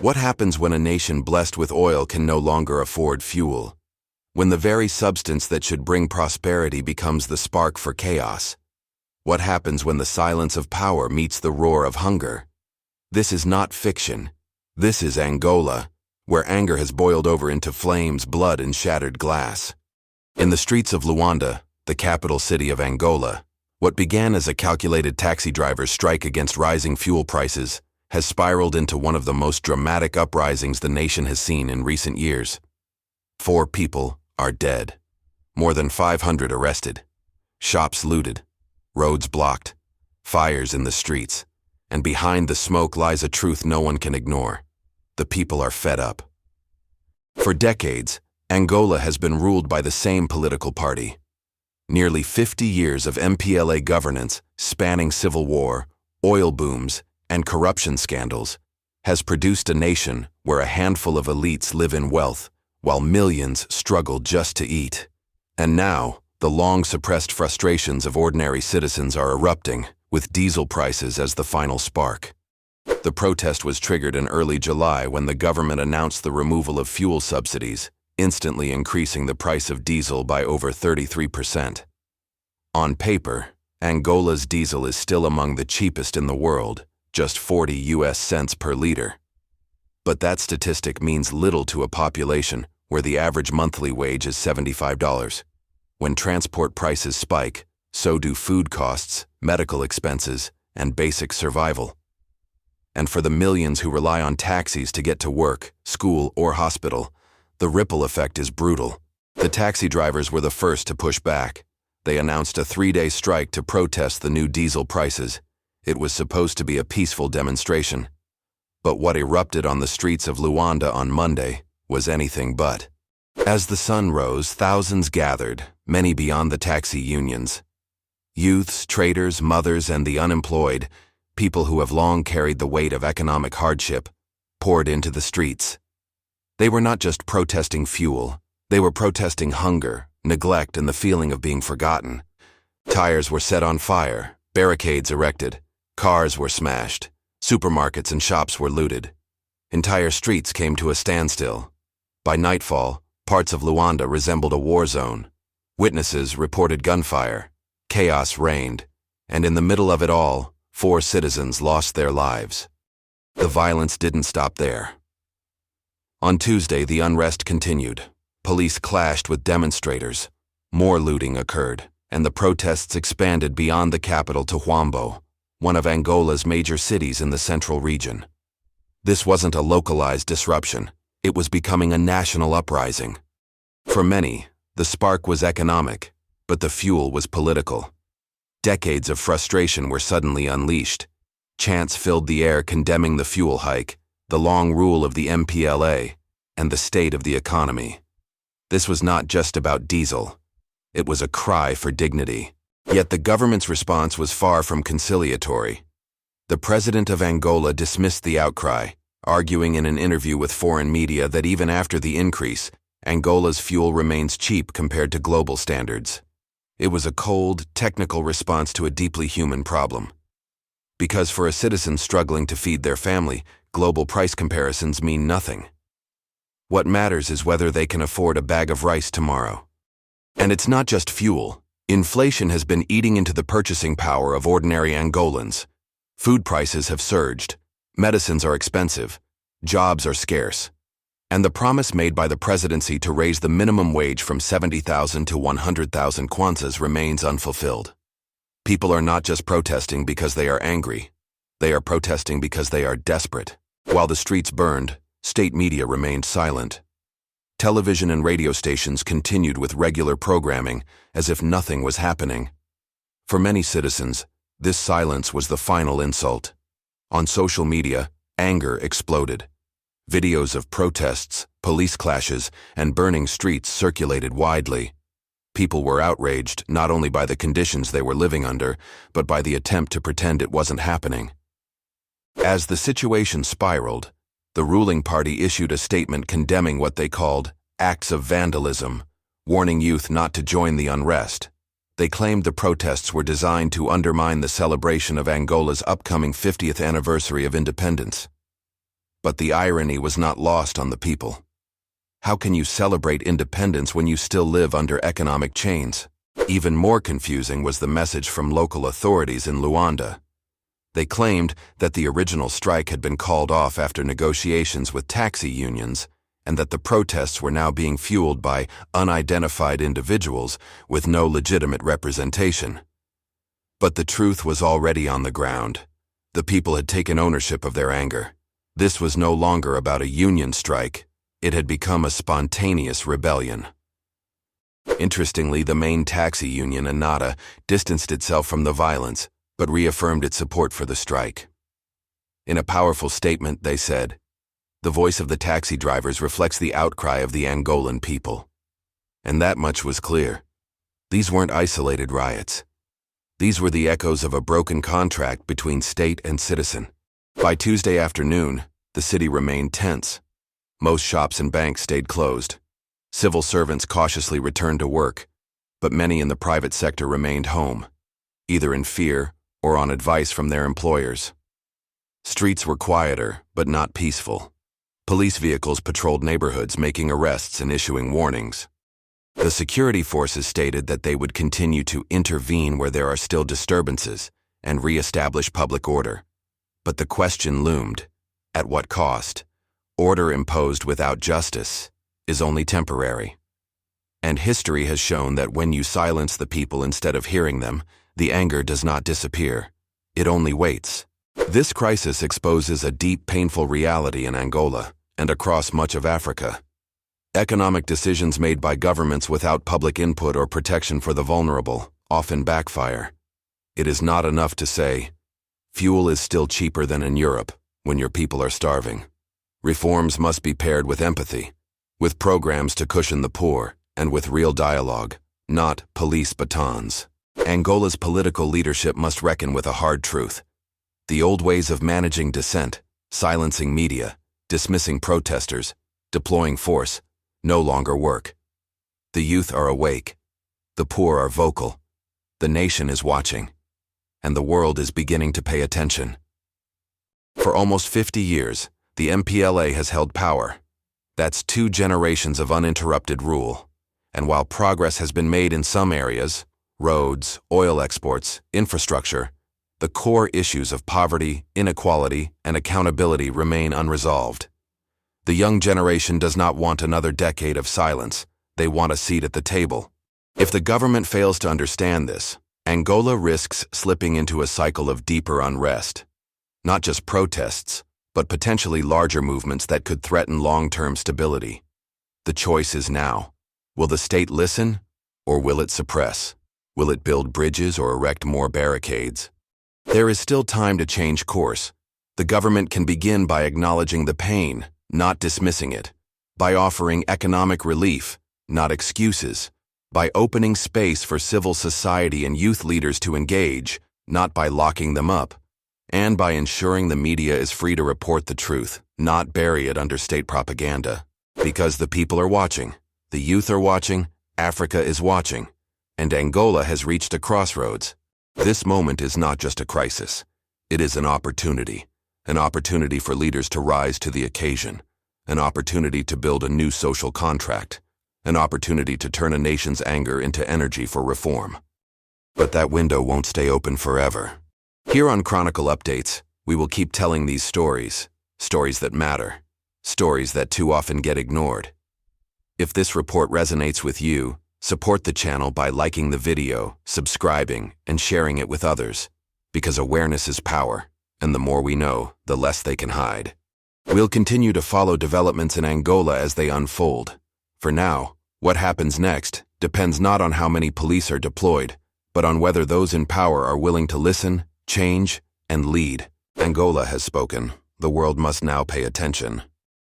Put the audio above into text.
What happens when a nation blessed with oil can no longer afford fuel? When the very substance that should bring prosperity becomes the spark for chaos? What happens when the silence of power meets the roar of hunger? This is not fiction. This is Angola, where anger has boiled over into flames, blood, and shattered glass. In the streets of Luanda, the capital city of Angola, what began as a calculated taxi driver's strike against rising fuel prices has spiraled into one of the most dramatic uprisings the nation has seen in recent years. 4 people are dead. More than 500 arrested. Shops looted. Roads blocked. Fires in the streets. And behind the smoke lies a truth no one can ignore. The people are fed up. For decades, Angola has been ruled by the same political party. Nearly 50 years of MPLA governance, spanning civil war, oil booms, and corruption scandals, has produced a nation where a handful of elites live in wealth, while millions struggle just to eat. And now, the long-suppressed frustrations of ordinary citizens are erupting, with diesel prices as the final spark. The protest was triggered in early July when the government announced the removal of fuel subsidies, instantly increasing the price of diesel by over 33%. On paper, Angola's diesel is still among the cheapest in the world, just 40 US cents per liter. But that statistic means little to a population where the average monthly wage is $75. When transport prices spike, so do food costs, medical expenses, and basic survival. And for the millions who rely on taxis to get to work, school, or hospital, the ripple effect is brutal. The taxi drivers were the first to push back. They announced a 3-day strike to protest the new diesel prices. It was supposed to be a peaceful demonstration. But what erupted on the streets of Luanda on Monday was anything but. As the sun rose, thousands gathered, many beyond the taxi unions. Youths, traders, mothers, and the unemployed, people who have long carried the weight of economic hardship, poured into the streets. They were not just protesting fuel, they were protesting hunger, neglect, and the feeling of being forgotten. Tires were set on fire, barricades erected, cars were smashed, supermarkets and shops were looted. Entire streets came to a standstill. By nightfall, parts of Luanda resembled a war zone. Witnesses reported gunfire. Chaos reigned, and in the middle of it all, 4 citizens lost their lives. The violence didn't stop there. On Tuesday, the unrest continued. Police clashed with demonstrators. More looting occurred, and the protests expanded beyond the capital to João, one of Angola's major cities in the central region. This wasn't a localized disruption. It was becoming a national uprising. For many, the spark was economic, but the fuel was political. Decades of frustration were suddenly unleashed. Chants filled the air condemning the fuel hike, the long rule of the MPLA, and the state of the economy. This was not just about diesel. It was a cry for dignity. Yet the government's response was far from conciliatory. The president of Angola dismissed the outcry, arguing in an interview with foreign media that even after the increase, Angola's fuel remains cheap compared to global standards. It was a cold, technical response to a deeply human problem. Because for a citizen struggling to feed their family, global price comparisons mean nothing. What matters is whether they can afford a bag of rice tomorrow. And it's not just fuel. Inflation has been eating into the purchasing power of ordinary Angolans. Food prices have surged. Medicines are expensive. Jobs are scarce. And the promise made by the presidency to raise the minimum wage from 70,000 to 100,000 kwanzas remains unfulfilled. People are not just protesting because they are angry. They are protesting because they are desperate. While the streets burned, state media remained silent. Television and radio stations continued with regular programming as if nothing was happening. For many citizens, this silence was the final insult. On social media, anger exploded. Videos of protests, police clashes, and burning streets circulated widely. People were outraged not only by the conditions they were living under, but by the attempt to pretend it wasn't happening. As the situation spiraled, the ruling party issued a statement condemning what they called acts of vandalism, warning youth not to join the unrest. They claimed the protests were designed to undermine the celebration of Angola's upcoming 50th anniversary of independence. But the irony was not lost on the people. How can you celebrate independence when you still live under economic chains? Even more confusing was the message from local authorities in Luanda. They claimed that the original strike had been called off after negotiations with taxi unions, and that the protests were now being fueled by unidentified individuals with no legitimate representation. But the truth was already on the ground. The people had taken ownership of their anger. This was no longer about a union strike. It had become a spontaneous rebellion. Interestingly, the main taxi union, Anata, distanced itself from the violence, but reaffirmed its support for the strike. In a powerful statement, they said, "The voice of the taxi drivers reflects the outcry of the Angolan people." And that much was clear. These weren't isolated riots. These were the echoes of a broken contract between state and citizen. By Tuesday afternoon, the city remained tense. Most shops and banks stayed closed. Civil servants cautiously returned to work, but many in the private sector remained home, either in fear or on advice from their employers. Streets were quieter, but not peaceful. Police vehicles patrolled neighborhoods, making arrests and issuing warnings. The security forces stated that they would continue to intervene where there are still disturbances and re-establish public order. But the question loomed, at what cost? Order imposed without justice is only temporary. And history has shown that when you silence the people instead of hearing them, the anger does not disappear. It only waits. This crisis exposes a deep, painful reality in Angola and across much of Africa. Economic decisions made by governments without public input or protection for the vulnerable often backfire. It is not enough to say, "Fuel is still cheaper than in Europe," when your people are starving. Reforms must be paired with empathy, with programs to cushion the poor, and with real dialogue, not police batons. Angola's political leadership must reckon with a hard truth. The old ways of managing dissent, silencing media, dismissing protesters, deploying force, no longer work. The youth are awake. The poor are vocal. The nation is watching. And the world is beginning to pay attention. For almost 50 years, the MPLA has held power. That's 2 generations of uninterrupted rule. And while progress has been made in some areas, roads, oil exports, infrastructure, the core issues of poverty, inequality, and accountability remain unresolved. The young generation does not want another decade of silence. They want a seat at the table. If the government fails to understand this, Angola risks slipping into a cycle of deeper unrest. Not just protests, but potentially larger movements that could threaten long-term stability. The choice is now. Will the state listen, or will it suppress? Will it build bridges or erect more barricades? There is still time to change course. The government can begin by acknowledging the pain, not dismissing it, by offering economic relief, not excuses, by opening space for civil society and youth leaders to engage, not by locking them up, and by ensuring the media is free to report the truth, not bury it under state propaganda. Because the people are watching, the youth are watching, Africa is watching, and Angola has reached a crossroads. This moment is not just a crisis. It is an opportunity for leaders to rise to the occasion, an opportunity to build a new social contract, an opportunity to turn a nation's anger into energy for reform. But that window won't stay open forever. Here on Chronicle Updates, we will keep telling these stories that matter, stories that too often get ignored. If this report resonates with you, support the channel by liking the video, subscribing, and sharing it with others, because awareness is power, and the more we know, the less they can hide. We'll continue to follow developments in Angola as they unfold. For now, what happens next depends not on how many police are deployed, but on whether those in power are willing to listen, change, and lead. Angola has spoken. The world must now pay attention.